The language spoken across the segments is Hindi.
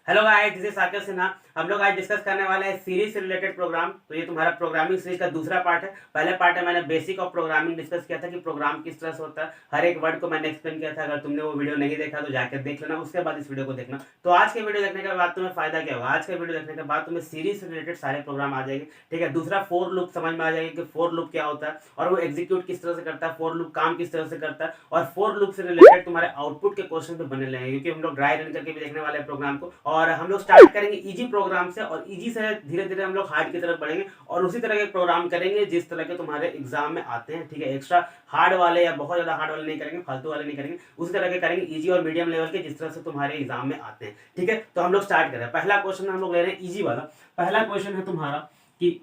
Hello guys, this is Saket Sinha. हम लोग आज डिस्कस करने वाले हैं सीरीज से रिलेटेड प्रोग्राम। तो ये तुम्हारा प्रोग्रामिंग सीरीज का दूसरा पार्ट है। पहले पार्ट में मैंने बेसिक ऑफ प्रोग्रामिंग डिस्कस किया था कि प्रोग्राम किस तरह से होता है, हर एक वर्ड को मैंने एक्सप्लेन किया था। अगर तुमने वो वीडियो नहीं देखा तो जाकर देख लेना, उसके बाद इस वीडियो को देखना। तो आज के वीडियो देखने के बाद तुम्हें फायदा क्या होगा, आज के वीडियो देखने के बाद तुम्हें सीरीज से रिलेटेड सारे प्रोग्राम आ जाएंगे। ठीक है, दूसरा फोर लूप समझ में आ जाएगा कि फोर लूप क्या होता है और वो एग्जीक्यूट किस तरह से करता है, फोर लूप काम किस तरह से करता है, और फोर लूप से रिलेटेड तुम्हारे आउटपुट के क्वेश्चन तो बने रहेंगे, क्योंकि हम लोग ड्राई रन करके भी देखने वाले हैं प्रोग्राम को। और हम लोग स्टार्ट करेंगे इजी प्रोग्राम से, और इजी से धीरे धीरे हम लोग हार्ड की तरफ बढ़ेंगे और उसी तरह के प्रोग्राम करेंगे जिस तरह के तुम्हारे एग्जाम में आते हैं। ठीक है, एक्स्ट्रा हार्ड वाले या बहुत ज्यादा हार्ड वाले नहीं करेंगे, फालतू वाले नहीं करेंगे, उसी तरह के करेंगे इजी और मीडियम लेवल के जिस तरह से तुम्हारे एग्जाम में आते हैं। ठीक है, तो हम लोग स्टार्ट करें। पहला क्वेश्चन हम लोग ले रहे हैं इजी वाला। पहला क्वेश्चन है तुम्हारा कि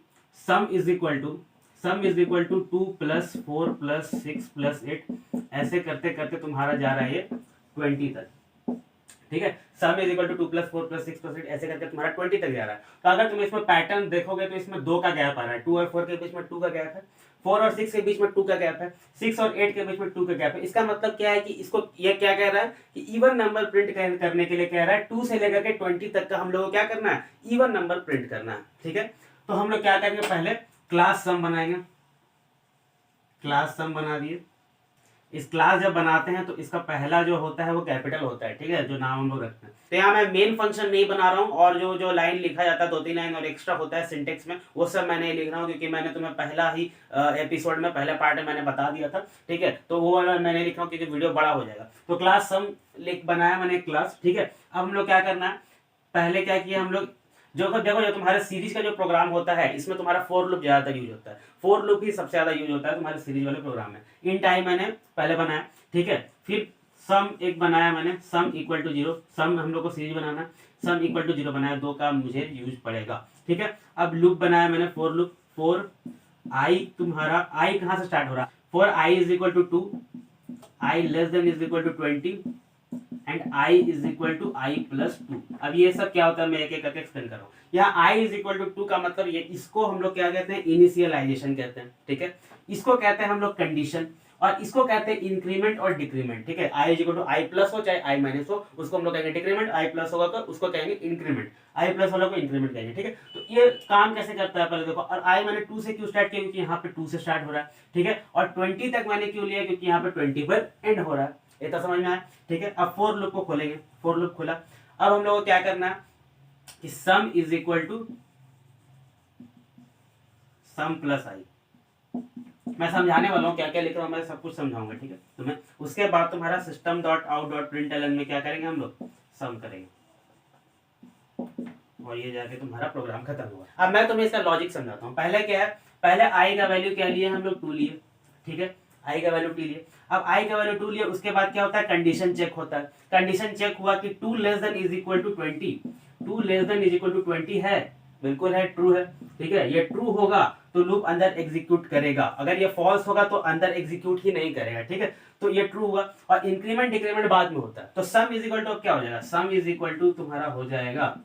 सम इज इक्वल टू 2 + 4 + 6 + 8, ऐसे करते करते तुम्हारा जा रहा है ये 20 तक। ठीक है, सम इज इक्वल टू 2 + 4 + 6 + 8, ऐसे करके तुम्हारा 20 तक जा रहा है। तो अगर तुम इसमें पैटर्न देखोगे तो इसमें 2 का गैप आ रहा है, 2 और 4 के बीच में 2 का गैप है, 4 और 6 के बीच में 2 का गैप है, 6 और 8 के बीच में 2 का गैप है। इसका मतलब क्या है कि इसको ये क्या कह रहा है कि इवन नंबर प्रिंट करने के लिए कह रहा है 2 से लेकर के 20 तक का हम लोग को क्या करना है, इवन नंबर प्रिंट करना है। ठीक है, तो हम लोग क्या करेंगे, पहले क्लास सम बनाएंगे। क्लास सम बना दिए। इस क्लास जब बनाते हैं तो इसका पहला जो होता है वो कैपिटल होता है। ठीक है, जो नाम हम लोग रखते हैं। तो यहाँ मैं मेन फंक्शन नहीं बना रहा हूँ, और जो जो लाइन लिखा जाता है 2-3 लाइन और एक्स्ट्रा होता है सिंटेक्स में, वो सब मैं नहीं लिख रहा हूँ, क्योंकि मैंने तुम्हें पहला ही एपिसोड में पहले पार्ट में मैंने बता दिया था। ठीक है, तो वो वाला मैं नहीं लिख रहा हूँ क्योंकि वीडियो बड़ा हो जाएगा। तो क्लास सम लिख बनाया मैंने क्लास। ठीक है, अब हम लोग क्या करना है, पहले क्या किया हम लोग, जो देखो जो तुम्हारे सीरीज का जो प्रोग्राम होता है इसमें तुम्हारा फोर लूप ज्यादातर यूज होता है। फोर लूप ही सबसे ज्यादा यूज होता है तुम्हारे सीरीज वाले प्रोग्राम में। इन टाइम मैंने पहले बनाया। ठीक है, फिर सम एक बनाया मैंने, सम इक्वल टू 0, सम हम लोग को सीरीज बनाना, सम इक्वल टू 0 बनाया, 2 का मुझे यूज पड़ेगा। ठीक है, अब लूप बनाया मैंने फोर लूप, फोर आई, तुम्हारा आई कहां से स्टार्ट हो रहा है, for i is equal to 2, i less than is equal to 20 and i is equal to i plus 2। अब ये सब क्या होता है मैं एक एक करके एक्सप्लेन कर रहा हूँ। यहाँ i इज इक्वल टू 2 का मतलब ये, इसको हम लोग क्या कहते हैं, इनिशियलाइजेशन कहते हैं। ठीक है, इसको कहते हैं हम लोग कंडीशन, और इसको कहते हैं इंक्रीमेंट और डिक्रीमेंट। ठीक है, i is equal to i plus हो चाहे i माइनस हो, उसको हम लोग कहेंगे डिक्रीमेंट, i प्लस होगा तो उसको कहेंगे इंक्रीमेंट, i प्लस वाला को इंक्रीमेंट कहेंगे। ठीक है, तो ये काम कैसे करता है पहले देखो। और i मैंने 2 से क्यों स्टार्ट किया, क्योंकि यहाँ पे 2 से स्टार्ट हो रहा है। ठीक है, और 20 तक मैंने क्यों लिया, क्योंकि यहाँ पे 20 पर एंड हो रहा है। ये तो समझ में आया। ठीक है, अब फोर लूप को खोलेंगे, फोर लूप खोला। अब हम लोग को क्या करना है कि sum is equal to sum plus I. मैं समझाने वाला हूँ क्या क्या लिख रहा हूँ, मैं सब कुछ समझाऊंगा। ठीक है, तो मैं उसके बाद तुम्हारा system dot out dot println में क्या करेंगे हम लोग, सम करेंगे, और ये जाके तुम्हारा प्रोग्राम खत्म हुआ। अब मैं तुम्हें इसका लॉजिक समझाता हूँ। पहले क्या है, पहले आई का वैल्यू क्या लिए हम लोग, 2 लिए। ठीक है, आई का वैल्यू 2 लिए। अब आई का वैल्यू 2 लिए, उसके बाद क्या होता है, कंडीशन चेक होता है। कंडीशन चेक हुआ कि 2 less than is equal to 20, 2 less than is equal to 20 है, बिल्कुल है, ट्रू है। ठीक है, ये ट्रू होगा तो लूप अंदर एग्जीक्यूट करेगा, अगर ये फॉल्स होगा तो अंदर एग्जीक्यूट ही नहीं करेगा। ठीक है, तो ये ट्रू हुआ, और इंक्रीमेंट डिक्रीमेंट बाद में होता है। तो सम इज इक्वल टू क्या हो जाएगा, सम इज इक्वल टू तुम्हारा हो जाएगा,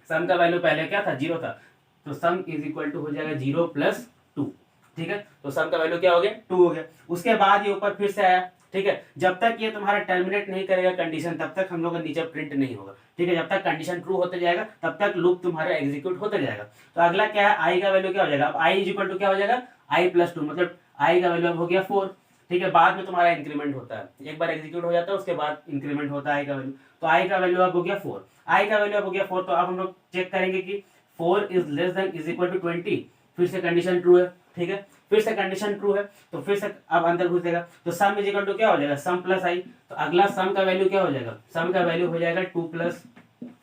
सम का वैल्यू पहले क्या था, 0 था, तो सम इज इक्वल टू हो जाएगा 0 + 2। ठीक है, तो सम का वैल्यू क्या हो गया, 2 हो गया। उसके बाद ये ऊपर फिर से आया। ठीक है, जब तक ये तुम्हारा टर्मिनेट नहीं करेगा कंडीशन, तब तक हम लोग का नीचे प्रिंट नहीं होगा। ठीक है, जब तक कंडीशन ट्रू होते जाएगा तब तक लूप तुम्हारा एग्जीक्यूट होते जाएगा। तो अगला क्या है, आई का वैल्यू क्या हो जाएगा, अब आई इज इक्वल टू क्या हो जाएगा, i + 2, मतलब आई का वैल्यू अब हो गया 4। ठीक है, बाद में तुम्हारा इंक्रीमेंट होता है, एक बार एग्जीक्यूट हो जाता है उसके बाद इंक्रीमेंट होता है आई का वैल्यू। तो आई का वैल्यू अब हो गया 4, आई का वैल्यू अब हो गया 4। तो अब हम लोग चेक करेंगे कि 4 is less than is equal to 20, फिर से कंडीशन ट्रू है। ठीक है, फिर से कंडीशन ट्रू है, तो फिर से अब अंदर घुस जाएगा, तो सम इज इक्वल टू क्या हो जाएगा, सम प्लस आई। तो अगला सम का वैल्यू क्या हो जाएगा, सम का वैल्यू हो जाएगा 2 +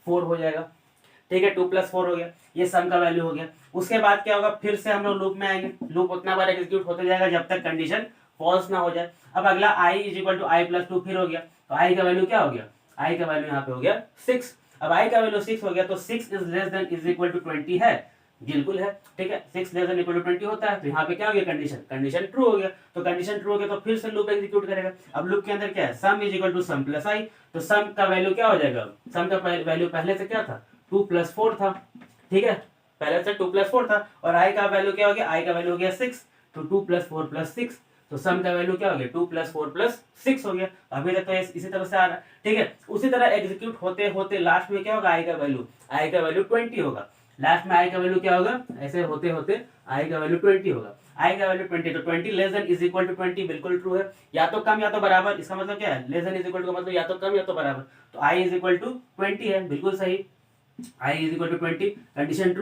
4 हो जाएगा। ठीक है, 2 + 4 हो गया, ये सम का वैल्यू हो गया। उसके बाद क्या होगा, फिर से हम लोग लूप में आएंगे, लूप उतना बार एग्जीक्यूट होते जाएगा जब तक कंडीशन फॉल्स ना हो जाए। अब अगला i is equal to i + 2 फिर हो गया, तो i का वैल्यू क्या हो गया, i का वैल्यू यहाँ पे हो गया 6। अब i का वैल्यू 6 हो गया, तो 6 is less than is equal to 20 है, बिल्कुल है। ठीक है, 6 लेस देन इक्वल टू 20 होता है, तो यहाँ पे क्या हो गया, कंडीशन ट्रू हो गया। तो कंडीशन ट्रू हो गया तो फिर से लूप एग्जीक्यूट करेगा। अब लूप के अंदर क्या है, sum is equal to sum plus I. तो सम का वैल्यू क्या हो जाएगा, सम का वैल्यू पहले से क्या था, 2 + 4 था। ठीक है, पहले से 2 + 4 था, और i का वैल्यू क्या हो गया, i का वैल्यू हो गया 6, तो 2 + 4 + 6, तो सम का वैल्यू क्या हो गया 2 + 4 + 6 हो गया। अभी तक तो इसी तरह से आ रहा है, ठीक है। उसी तरह एग्जीक्यूट होते होते लास्ट में क्या होगा, आई का वैल्यू 20 होगा। लास्ट में आई का वैल्यू क्या होगा, ऐसे होते होते आई का वैल्यू 20 होगा। आई का वैल्यू 20, तो 20 less than is equal to 20 बिल्कुल ट्रू है, या तो कम या तो बराबर। इसका मतलब क्या है, less than is equal to का मतलब या तो कम या तो बराबर। तो आई इज इक्वल टू 20 है, बिल्कुल सही। I is equal to 20, condition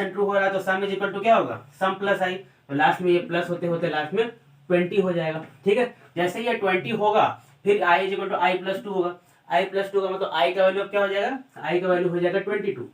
true हो रहा है, तो सम इज इक्वल टू क्या होगा, सम प्लस आई। तो लास्ट में ये प्लस होते होते लास्ट में 20 हो जाएगा, ठीक है। जैसे ये 20 होगा फिर I is equal to I plus 2 होगा। आई प्लस 2 का मतलब आई का वैल्यू क्या हो जाएगा, आई का वैल्यू हो जाएगा 22।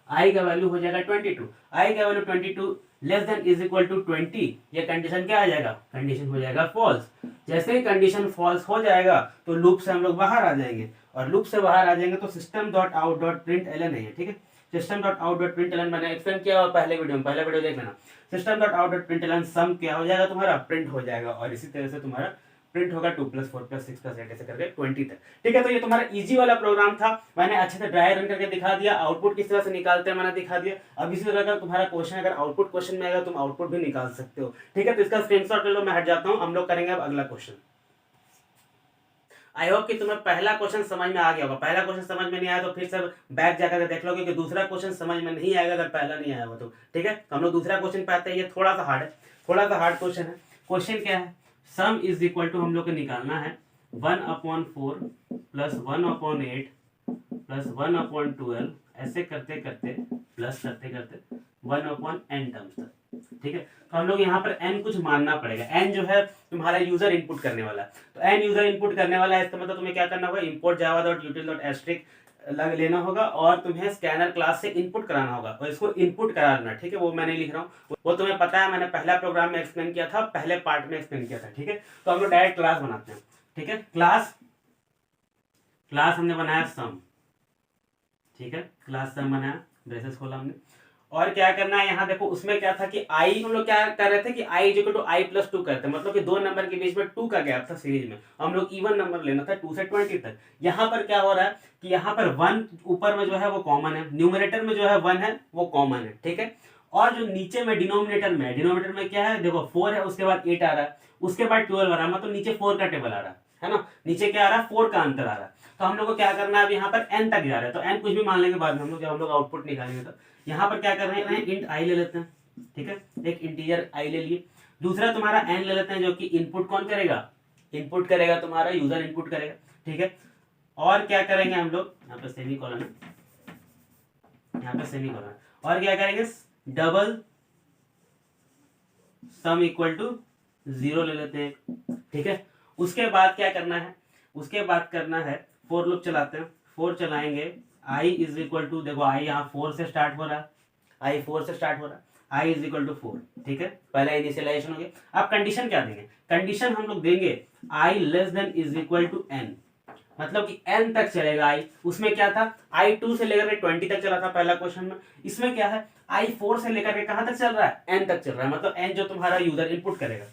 आई का वैल्यू हो जाएगा 22, आई का value 22 less than is equal to 20। ये कंडीशन क्या आ जाएगा, कंडीशन हो जाएगा फॉल्स। जैसे ही कंडीशन फॉल्स हो जाएगा तो लूप से हम लोग बाहर आ जाएंगे, और लूप से बाहर आ जाएंगे तो system dot out dot print L N है, ठीक है। System dot out dot print L N मैंने एक्सप्लेन किया और पहले वीडियो देख लेना। System dot out dot print L N sum क्या हो जाएगा तुम्हारा, प्रिंट हो जाएगा, और इसी तरह से तुम्हारा प्रिंट होगा 2 + 4 + 6 + 8 ऐसे करके 20 तक, ठीक है। तो ये तुम्हारा इजी वाला प्रोग्राम था, मैंने अच्छे से ड्राई रन करके दिखा दिया, आउटपुट किस तरह से निकालते हैं मैंने दिखा दिया। अब इसी तरह का तुम्हारा क्वेश्चन अगर आउटपुट क्वेश्चन में आएगा तुम आउटपुट भी निकाल सकते हो, ठीक है। तो इसका स्क्रीनशॉट ले लो, मैं हट जाता हूँ, हम लोग करेंगे अब अगला क्वेश्चन। आई होप कि तुम्हें पहला क्वेश्चन समझ में आ गया होगा। पहला क्वेश्चन समझ में नहीं आया तो फिर से बैक जाकर के देख लो, क्योंकि दूसरा क्वेश्चन समझ में नहीं आएगा अगर पहला नहीं आया हो तो, ठीक है। तो हम लोग दूसरा क्वेश्चन पे आते हैं, ये थोड़ा सा हार्ड है, थोड़ा सा हार्ड क्वेश्चन है। क्वेश्चन क्या है, सम इज इक्वल टू हम लोग को निकालना है 1/4 + 1/8 + 1/12 ऐसे करते करते प्लस करते करते 1/n टर्म्स तक, ठीक है। तो हम लोग यहाँ पर n कुछ मानना पड़ेगा। n जो है तुम्हारा यूजर इनपुट करने वाला है, तो n यूजर इनपुट करने वाला है, इसका मतलब तुम्हें क्या करना होगा, import java.util.asterisk लग लेना होगा और तुम्हें स्कैनर क्लास से इनपुट कराना होगा, और इसको इनपुट कराना, ठीक है। वो मैं नहीं लिख रहा हूँ, वो तुम्हें पता है, मैंने पहला प्रोग्राम में एक्सप्लेन किया था, पहले पार्ट में एक्सप्लेन किया था, ठीक है। तो हम लोग डायरेक्ट क्लास बनाते हैं, ठीक है। क्लास हमने बनाया सम, ठीक है, क्लास सम बनाया, ब्रेसेस खोला हमने, और क्या करना है यहाँ देखो, उसमें क्या था कि आई हम लोग क्या कर रहे थे कि I equal to I plus 2 करते हैं, मतलब कि दो नंबर के बीच में 2 का गैप था सीरीज में, हम लोग इवन नंबर लेना था 2 से 20 तक। यहाँ पर क्या हो रहा है कि यहाँ पर 1 ऊपर में जो है वो कॉमन है, न्यूमरेटर में जो है 1 है वो कॉमन है, ठीक है। और जो नीचे में डिनोमिनेटर में क्या है देखो 4 है, उसके बाद 8 आ रहा है, उसके बाद 12 आ रहा है, मतलब नीचे 4 का टेबल आ रहा है ना, नीचे क्या आ रहा है 4 का अंतर आ रहा है। तो हम लोग को क्या करना है, अब यहाँ पर n तक जा रहा है, तो n कुछ भी मान लेंगे बाद में हम लोग, जब हम लोग आउटपुट निकालेंगे तो यहाँ पर क्या कर रहे हैं, इंट आई ले लेते हैं, ठीक है, एक इंटीजर आई ले लिए। दूसरा तुम्हारा n ले लेते हैं, जो कि इनपुट कौन करेगा, तुम्हारा यूजर इनपुट करेगा, ठीक है। और क्या करेंगे हम लोग, यहाँ पे सेमीकोलन है, यहाँ पे सेमीकोलन, और क्या करेंगे, डबल सम इक्वल टू 0 ले लेते हैं, ठीक है। उसके बाद क्या करना है, फोर लूप चलाते हैं, 4 चलाएंगे, आई इज इक्वल टू, देखो आई यहाँ 4 से स्टार्ट हो रहा है, आई इज इक्वल टू 4, ठीक है, पहला इनिशियलाइजेशन हो गया। अब कंडीशन क्या देंगे, कंडीशन हम लोग देंगे I less than is equal to n, मतलब कि n तक चलेगा आई। उसमें क्या था, आई 2 से लेकर के 20 तक चला था पहला क्वेश्चन में, इसमें क्या है आई 4 से लेकर के कहां तक चल रहा है, n तक चल रहा है, मतलब n जो तुम्हारा यूजर इनपुट करेगा।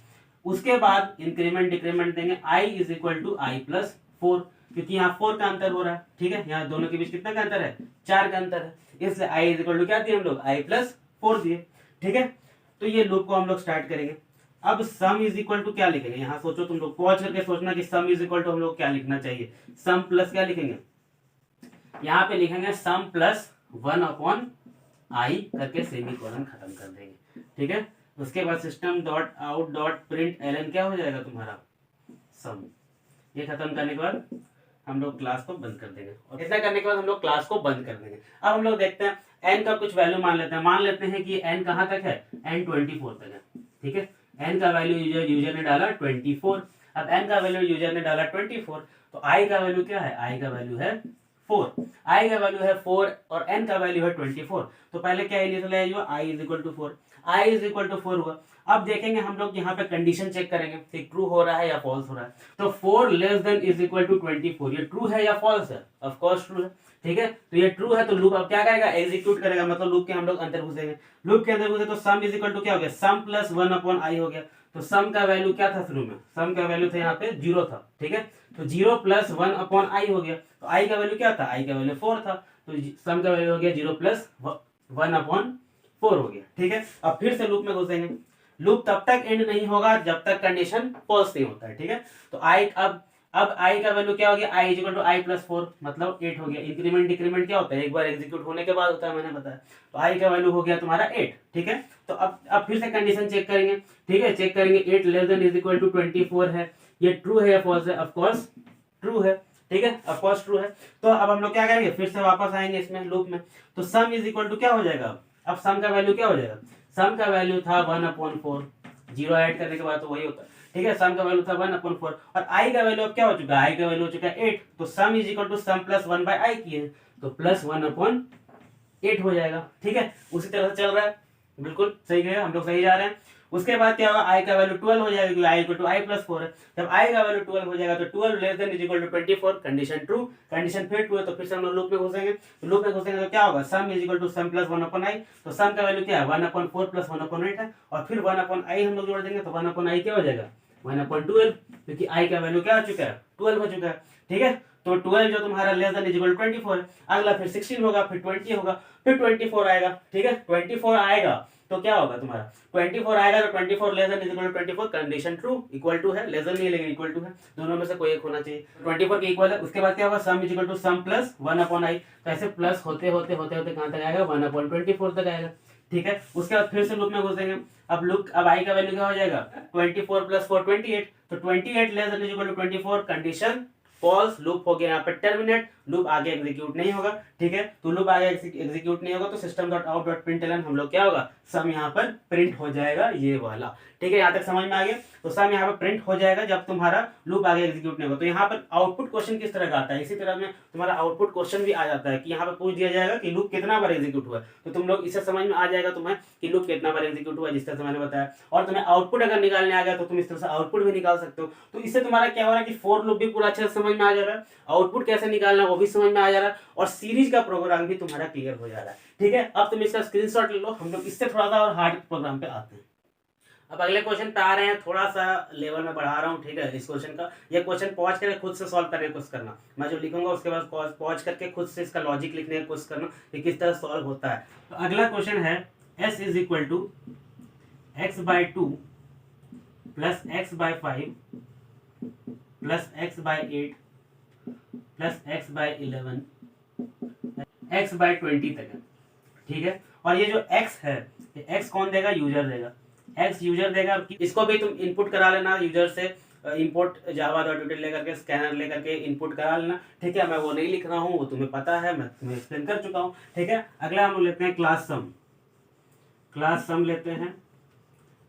उसके बाद इंक्रीमेंट डिक्रीमेंट देंगे, I is equal to I plus 4, क्योंकि यहाँ 4 का अंतर हो रहा है, ठीक है, यहाँ दोनों के बीच कितना का अंतर है, 4 का अंतर है, इसलिए आई इज इक्वल टू क्या दिए हम लोग, आई प्लस 4 दिए, ठीक है। तो ये लूप को हम लोग स्टार्ट करेंगे। अब सम इज इक्वल टू क्या लिखेंगे, यहाँ सोचो तुम लोग, पॉज करके सोचना कि सम इज इक्वल टू हम लोग क्या लिखना चाहिए, सम प्लस क्या लिखेंगे, यहाँ पे लिखेंगे सम प्लस 1/i करके सेमीकोलन खत्म कर देंगे, ठीक है। उसके बाद system dot out dot print Elon क्या हो जाएगा तुम्हारा, सम। ये खत्म करने के बाद हम लोग क्लास को बंद कर देंगे, और ऐसा करने के बाद हम लोग क्लास को बंद कर देंगे। अब हम लोग देखते हैं n का कुछ वैल्यू मान लेते हैं कि n कहाँ तक है, n 24 तक है, ठीक है। n का वैल्यू यूजर ने डाला 24, अब n का वैल्यू यूजर ने डाला 24, तो i का वैल्यू क्या है, i का वैल्यू है 4, i का वैल्यू है 4 और n का वैल्यू है 24, तो पहले क्या इनिशियलाइज हुआ, i is equal to 4, i is equal to 4 हुआ। अब देखेंगे हम लोग यहाँ पे कंडीशन चेक करेंगे कि ट्रू हो रहा है या फॉल्स हो रहा है, तो 4 less than is equal to 24, ये ट्रू है या फॉल्स है, ऑफ कोर्स ट्रू है, ठीक है। तो ये ट्रू है तो लूप अब क्या करेगा, एग्जीक्यूट करेगा, मतलब लूप के हम लोग अंदर घुसेंगे, लूप के अंदर घुसे तो सम इज इक्वल टू क्या हो गया, सम प्लस 1/i हो गया। तो सम का वैल्यू क्या था शुरू में, सम का वैल्यू था यहाँ पे 0 था, ठीक है, तो 0 प्लस 1/i हो गया, तो i का वैल्यू क्या था, i का वैल्यू 4 था, तो सम का वैल्यू हो गया 0 प्लस 1/4 हो गया, ठीक है। अब फिर से लूप में घुसेंगे, लूप तब तक एंड नहीं होगा जब तक कंडीशन फॉल्स नहीं होता है, ठीक है। तो आई अब आई का वैल्यू क्या हो गया, I equal to I plus 4 मतलब 8 हो गया। इंक्रीमेंट डिक्रीमेंट क्या होता है, एक बार एग्जीक्यूट होने के बाद होता है, मैंने बताया। तो आई का वैल्यू हो गया तुम्हारा 8, ठीक है। तो अब फिर से कंडीशन चेक करेंगे, ठीक है। चेक करेंगे 8 less than is equal to 24 है, ये ट्रू है या फॉल्स है, ऑफ कोर्स ट्रू है, ठीक है, ऑफ कोर्स ट्रू है। तो अब हम लोग क्या करेंगे, फिर से वापस आएंगे इसमें लूप में। तो सम इज इक्वल टू क्या हो जाएगा, अब सम का वैल्यू क्या हो जाएगा, सम का वैल्यू था 1/4, जीरो ऐड करने के बाद तो वही होता है, ठीक है। सम का वैल्यू था 1/4 और आई का वैल्यू अब क्या हो चुका है, आई का वैल्यू हो चुका है 8। तो sum is equal to sum plus 1/i की है, तो प्लस 1/8 हो जाएगा, ठीक है। उसी तरह से चल रहा है, बिल्कुल सही है, हम लोग सही जा रहे हैं। उसके बाद क्या होगा, आई का वैल्यू 12 हो जाएगा क्योंकि I equal to I plus 4 है। जब आई का वैल्यू 12 हो जाएगा तो 12 less than is equal to 24, condition true, condition फिर ट्रू है। तो फिर से हम लोग लूप में घुसेंगे, तो लूप में घुसेंगे तो क्या होगा, sum is equal to sum plus 1/i। तो सम का वैल्यू क्या है, 1/4 प्लस 1/8 है, और फिर 1/i हम लोग जोड़ देंगे तो 1/i क्या हो जाएगा, 1/12, क्योंकि आई का वैल्यू क्या हो चुका है, 12 हो चुका है, ठीक है। तो 12 जो तुम्हारा less than is equal to 24 है। अगला फिर 16 होगा, फिर 20 होगा, फिर 24 आएगा, ठीक है। 24 आएगा तो क्या होगा तुम्हारा, 24 आएगा तो 24 less than is equal to 24, condition true, equal to है, लेस देन नहीं लेकिन इक्वल टू है, दोनों में से कोई एक होना चाहिए। 24 के इक्वल है। उसके बाद क्या होगा, sum is equal to sum plus 1/i। तो ऐसे प्लस होते होते होते होते कहां तक आएगा, 1/24 तक आएगा, ठीक है। उसके बाद फिर से लूप में घुसेंगे। अब आई का वैल्यू क्या हो जाएगा, 24 प्लस 4 28। तो 28 less than is equal to 24, condition false, loop हो गया यहाँ पे टर्मिनेट, लूप आगे एग्जीक्यूट नहीं होगा, ठीक है। तो लूप आगे एग्जीक्यूट नहीं होगा तो system dot out dot println हम लोग क्या होगा, सम यहाँ पर प्रिंट हो जाएगा, ये वाला, ठीक है। यहाँ तक समझ में आ गया। तो सम यहाँ पर प्रिंट हो जाएगा जब तुम्हारा लूप आगे एग्जीक्यूट नहीं होगा। तो यहाँ पर आउटपुट क्वेश्चन किस तरह का आता है, इसी तरह में तुम्हारा आउटपुट क्वेश्चन भी आ जाता है कि यहाँ पर पूछ दिया जाएगा कि लूप कितना बार एग्जीक्यूट हुआ है। तो तुम लोग इससे समझ में आ जाएगा तुम्हें कि लूप कितना बार एग्जीक्यूट हुआ है, जिस तरह से मैंने बताया। और तुम्हें आउटपुट अगर निकालने आ गया तो तुम इस तरह से आउटपुट भी निकाल सकते हो। तो इससे तुम्हारा क्या हो रहा है कि फॉर लूप भी पूरा अच्छे से समझ में आ जा रहा है, आउटपुट कैसे निकालना है वो भी समझ में आ जा रहा है, और सीरीज का प्रोग्राम भी तुम्हारा क्लियर हो जा रहा है, ठीक है। अब तुम इसका स्क्रीनशॉट ले लो, हम लोग इससे थोड़ा सा और हार्ड प्रोग्राम पे आते हैं। अब अगले क्वेश्चन पे आ रहे हैं, थोड़ा सा लेवल में बढ़ा रहा हूँ, ठीक है। इस क्वेश्चन का, ये क्वेश्चन पॉज करके खुद से सॉल्व करने की कोशिश करना, मैं जो लिखूंगा उसके बाद पॉज करके खुद से इसका लॉजिक लिखने की कोशिश करना कि किस तरह सॉल्व होता है। तो अगला क्वेश्चन है s is equal to x/2 plus x/5 plus x/8 plus x/11 x/20 तक है, ठीक है। और ये जो x है, ये x कौन देगा, यूजर देगा, x यूजर देगा। इसको भी तुम इनपुट करा लेना यूजर से, इंपोर्ट java.util लेकर के, स्कैनर लेकर के इनपुट करा लेना, ठीक है। मैं वो नहीं लिख रहा हूँ, वो तुम्हें पता है, मैं तुम्हें एक्सप्लेन कर चुका हूँ, ठीक है। अगला हम लोग लेते हैं क्लास सम, क्लास सम लेते हैं,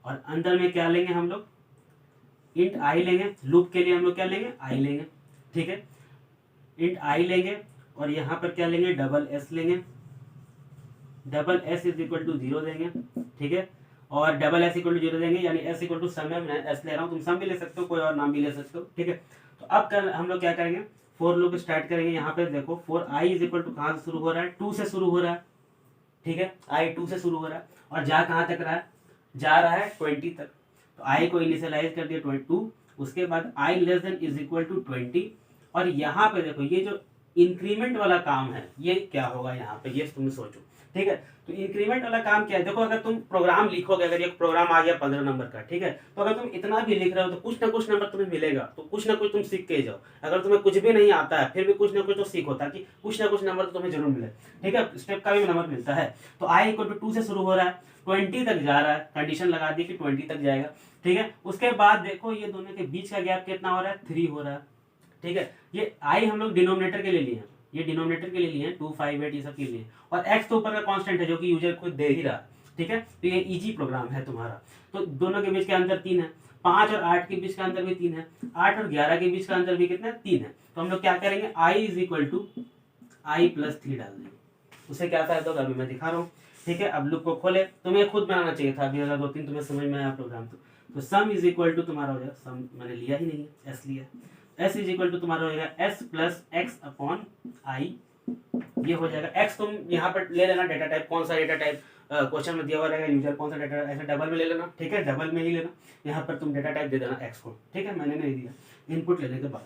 और अंदर में क्या लेंगे हम लोग, इंट आई लेंगे। लूप के लिए हम लोग क्या लेंगे, आई लेंगे, ठीक है। इंट आई लेंगे और यहाँ पर क्या लेंगे, डबल एस लेंगे, double S is equal to 0 देंगे, ठीक है। और डबल एस इक्वल टू 0 देंगे, यानी एस इक्वल टू सम है, मैं एस ले रहा हूँ, तुम सम भी ले सकते हो, कोई और नाम भी ले सकते हो, ठीक है। तो अब हम लोग क्या करेंगे, फोर लूप स्टार्ट करेंगे। यहाँ पे देखो for i is equal to कहाँ से शुरू हो रहा है, 2 से शुरू हो रहा है, ठीक है। आई 2 से शुरू हो रहा है और जा कहाँ तक रहा है, जा रहा है 20 तक। तो आई को इनिशियलाइज कर दिया 22, उसके बाद I less than is equal to 20। और यहाँ पे देखो ये जो इंक्रीमेंट वाला काम है ये क्या होगा, यहाँ पे ये तुम सोचो, ठीक है। तो इंक्रीमेंट वाला काम क्या है, देखो अगर तुम प्रोग्राम लिखोगे, अगर एक प्रोग्राम आ गया 15 नंबर का, ठीक है, तो अगर तुम इतना भी लिख रहे हो तो कुछ ना कुछ नंबर तुम्हें मिलेगा, तो कुछ ना कुछ तुम सीख के जाओ। अगर तुम्हें कुछ भी नहीं आता है फिर भी कुछ ना कुछ तो सीखो, ताकि कुछ ना कुछ नंबर तो तुम्हें जरूर मिले, ठीक है। स्टेप का भी नंबर मिलता है। तो आई इक्वल टू 2 से शुरू हो रहा है, 20 तक जा रहा है, कंडीशन लगा दी कि 20 तक जाएगा, ठीक है। उसके बाद देखो ये दोनों के बीच का गैप कितना हो रहा है, 3 हो रहा है, ठीक है। ये आई हम लोग डिनोमिनेटर के लिए लिए हैं, ये डिनोमिनेटर के लिए लिए हैं, 2 5 8 ये सब के लिए, और x तो ऊपर का कांस्टेंट है जो कि यूजर को दे ही रहा, ठीक है। तो ये इजी प्रोग्राम है तुम्हारा। तो दोनों के बीच का अंतर 3 है, 5 और 8 के बीच का अंतर भी 3 है, 8 और 11 के बीच का अंतर भी कितना है, 3 है। तो हम लोग क्या करेंगे, i is equal to I plus 3 डाल देंगे। उसे क्या फायदा होगा अभी मैं दिखा रहा हूँ, ठीक है। अब लूप को खोले, तुम्हें खुद बनाना चाहिए था अभी, अगर 2-3 तुम्हें समझ में आया प्रोग्राम तो सम इज इक्वल टू तुम्हारा हो जाएगा, सम मैंने लिया ही नहीं है, एस लिया, एस इज इक्वल टू तुम्हारा हो जाएगा एस प्लस एक्स अपॉन आई, ये हो जाएगा। एक्स तुम यहाँ पर ले लेना, डेटा टाइप कौन सा डेटा टाइप क्वेश्चन में दिया हुआ रहेगा, यूजर कौन सा डेटा, ऐसे डबल में ले लेना, ठीक है, डबल में ही लेना। यहाँ पर तुम डेटा टाइप दे देना एक्स को, ठीक है, मैंने नहीं दिया, इनपुट लेने के बाद।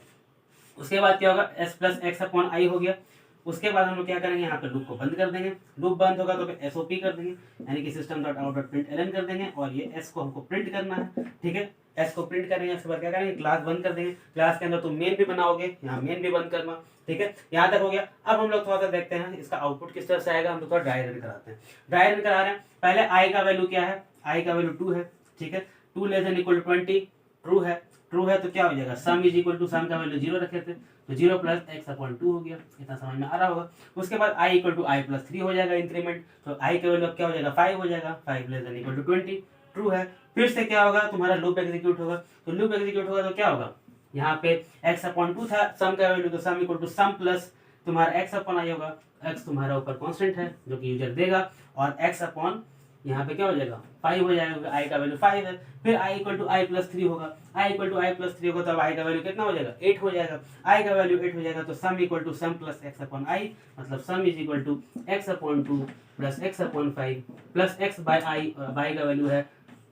उसके बाद क्या होगा, एस प्लस एक्स अपॉन आई हो गया। उसके बाद हम लोग क्या करेंगे, यहाँ पे लूप को बंद कर देंगे। लूप बंद होगा तो फिर एसओपी कर देंगे, यानी कि system dot out dot print Elon कर देंगे, और ये एस को हमको प्रिंट करना है, ठीक है। एस को प्रिंट करेंगे, उसके बाद क्या करेंगे, क्लास बंद कर देंगे। क्लास के अंदर तुम मेन भी बनाओगे, यहाँ मेन भी बंद करना, ठीक है। यहाँ तक हो गया। अब हम लोग थोड़ा सा देखते हैं इसका आउटपुट किस तरह से आएगा। हम लोग थोड़ा ड्राई रन कराते हैं। ड्राई रन करा रहे हैं। पहले आई का वैल्यू क्या है, आई का वैल्यू 2 है, ठीक है। 2 less than equal to 20, true है। ट्रू है तो क्या हो जाएगा, sum is equal to, sum का वैल्यू 0 रखे थे तो 0 प्लस एक्स अपॉन 2 हो गया। इतना समझ में आ रहा होगा। उसके बाद I equal to I plus 3 हो जाएगा इंक्रीमेंट, तो आई का वैल्यू अब क्या हो जाएगा, 5 हो जाएगा। 5 less than equal to 20, true है। फिर से क्या होगा, तुम्हारा लूप एग्जीक्यूट होगा। तो लूप एग्जीक्यूट होगा तो क्या होगा, यहाँ पे एक्स अपॉन 2 था सम का वैल्यू, तो sum equal to sum plus तुम्हारा एक्स अपॉन आई होगा। एक्स तुम्हारा ऊपर कांस्टेंट है जो कि यूजर देगा, और एक्स अपॉन यहाँ पे क्या हो जाएगा, 5 हो जाएगा। आई का वैल्यू 5 है। फिर I equal to I plus 3 होगा। I equal to I plus 3 होगा, तब आई का वैल्यू कितना हो जाएगा, 8 हो जाएगा। आई का वैल्यू 8 हो जाएगा तो sum equal to sum plus x upon I, मतलब sum is equal to X upon 2 plus x upon 5 plus X by I, बाई का वैल्यू है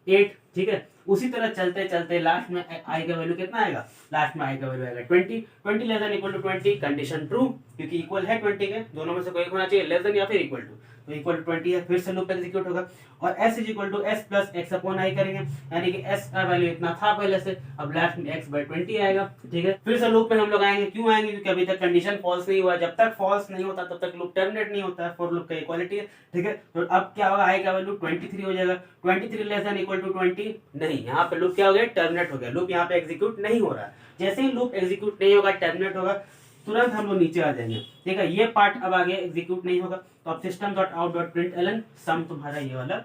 8, ठीक है। उसी तरह चलते चलते लास्ट में आई का वैल्यू कितना आएगा, लास्ट में आई का वैल्यू आएगा 20। 20 less than equal to 20, condition true, क्योंकि इक्वल है 20 के, दोनों में से कोई एक होना चाहिए, लेस देन या फिर इक्वल टू, तो इक्वल टू 20 है। फिर से लूप एग्जीक्यूट होगा, और s is equal to S plus x upon i करेंगे, यानी कि s का वैल्यू इतना था पहले से, अब लास्ट में x बाय 20 आएगा, ठीक है। फिर से लूप में हम लोग आएंगे। क्यों आएंगे, क्योंकि अभी तक कंडीशन फॉल्स नहीं हुआ। जब तक फॉल्स नहीं होता तब तक लूप टर्मिनेट नहीं होता है, फॉर लूप का इक्वालिटी है, ठीक है। तो अब क्या होगा, आई का वैल्यू 23 हो जाएगा। 23 लेस देन इक्वल टू 20 नहीं, यहाँ पे लूप क्या हो गया, टर्मिनेट हो गया। लूप यहाँ पे एग्जीक्यूट नहीं हो रहा है। जैसे ही लूप एग्जीक्यूट नहीं होगा, टर्मिनेट होगा, तुरंत हम लोग नीचे आ जाएंगे, ठीक है। ये पार्ट अब आगे एग्जीक्यूट नहीं होगा, तो अब system dot out dot print L N sum तुम्हारा ये वाला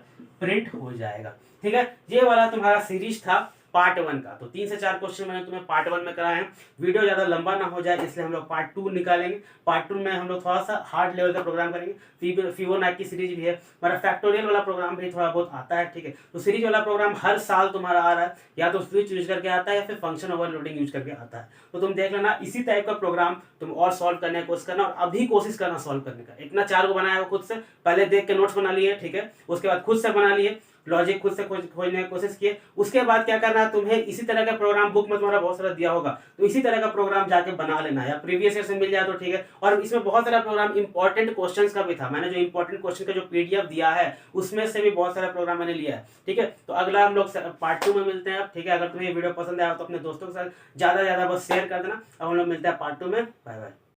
प्रिंट हो जाएगा, ठीक है। ये वाला तुम्हारा सीरीज था पार्ट 1 का। तो 3 से 4 क्वेश्चन मैंने तुम्हें पार्ट 1 में कराए हैं। वीडियो ज्यादा लंबा ना हो जाए इसलिए हम लोग पार्ट 2 निकालेंगे। पार्ट 2 में हम लोग थोड़ा सा हार्ड लेवल का प्रोग्राम करेंगे। फिबोनाची सीरीज भी है, हमारा फैक्टोरियल वाला प्रोग्राम भी थोड़ा बहुत आता है, ठीक है। तो सीरीज वाला प्रोग्राम हर साल तुम्हारा आ रहा है, या तो स्विच यूज करके आता है या फिर फंक्शन ओवरलोडिंग यूज करके आता है। तो तुम देख लेना, इसी टाइप का प्रोग्राम तुम और सॉल्व करने की कोशिश करना, और अभी कोशिश करना सॉल्व करने का। इतना 4 को बनाया हो खुद से, पहले देख के नोट्स बना लिए, ठीक है। उसके बाद खुद से बना लिए, लॉजिक खुद से खोजने की कोशिश किए। उसके बाद क्या करना है, तुम्हें इसी तरह का प्रोग्राम बुक में तुम्हारा बहुत सारा दिया होगा, तो इसी तरह का प्रोग्राम जाके बना लेना, या प्रीवियस ईयर से मिल जाए तो ठीक है। और इसमें बहुत सारा प्रोग्राम इंपॉर्टेंट क्वेश्चंस का भी था। मैंने जो इंपॉर्टेंट क्वेश्चन का जो पीडीएफ दिया है उसमें से भी बहुत सारा प्रोग्राम मैंने लिया है, ठीक है। तो अगला हम लोग पार्ट 2 में मिलते हैं, ठीक है। अगर तुम्हें ये वीडियो पसंद आया तो अपने दोस्तों के साथ ज्यादा बस शेयर कर देना। अब हम लोग मिलते हैं पार्ट 2 में। Bye bye.